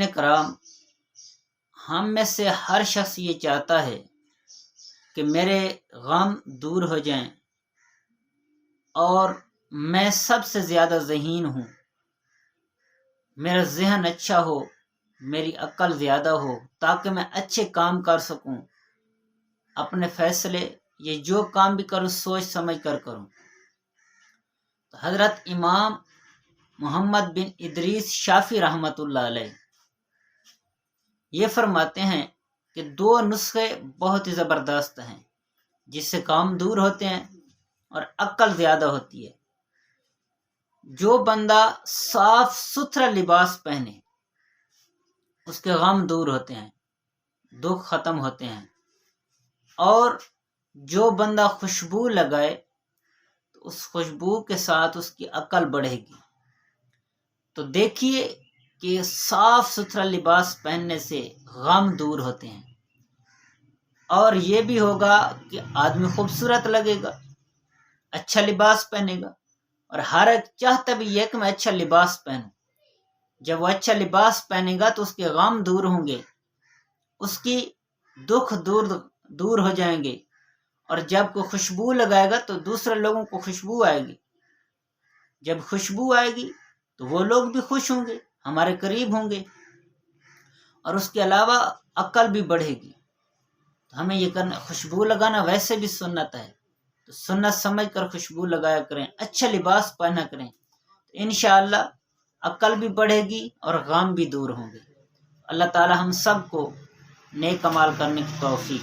سامعین کرام، ہم میں سے ہر شخص یہ چاہتا ہے کہ میرے غم دور ہو جائیں، اور میں سب سے زیادہ ذہین ہوں، میرا ذہن اچھا ہو، میری عقل زیادہ ہو، تاکہ میں اچھے کام کر سکوں، اپنے فیصلے یہ جو کام بھی کروں سوچ سمجھ کر کروں۔ تو حضرت امام محمد بن ادریس شافعی رحمۃ اللہ علیہ یہ فرماتے ہیں کہ 2 نسخے بہت ہی زبردست ہیں جس سے کام دور ہوتے ہیں اور عقل زیادہ ہوتی ہے۔ جو بندہ صاف ستھرا لباس پہنے اس کے غم دور ہوتے ہیں، دکھ ختم ہوتے ہیں، اور جو بندہ خوشبو لگائے تو اس خوشبو کے ساتھ اس کی عقل بڑھے گی۔ تو دیکھیے کہ صاف ستھرا لباس پہننے سے غم دور ہوتے ہیں، اور یہ بھی ہوگا کہ آدمی خوبصورت لگے گا، اچھا لباس پہنے گا، اور ہر ایک چاہتا بھی یہ کہ میں اچھا لباس پہنوں۔ جب وہ اچھا لباس پہنے گا تو اس کے غم دور ہوں گے، اس کی دکھ دور ہو جائیں گے، اور جب کوئی خوشبو لگائے گا تو دوسرے لوگوں کو خوشبو آئے گی، جب خوشبو آئے گی تو وہ لوگ بھی خوش ہوں گے، ہمارے قریب ہوں گے، اور اس کے علاوہ عقل بھی بڑھے گی۔ تو ہمیں یہ کرنا، خوشبو لگانا ویسے بھی سنت ہے، تو سنت سمجھ کر خوشبو لگایا کریں، اچھا لباس پہنا کریں، تو انشاءاللہ عقل بھی بڑھے گی اور غم بھی دور ہوں گے۔ اللہ تعالی ہم سب کو نیک عمال کرنے کی توفیق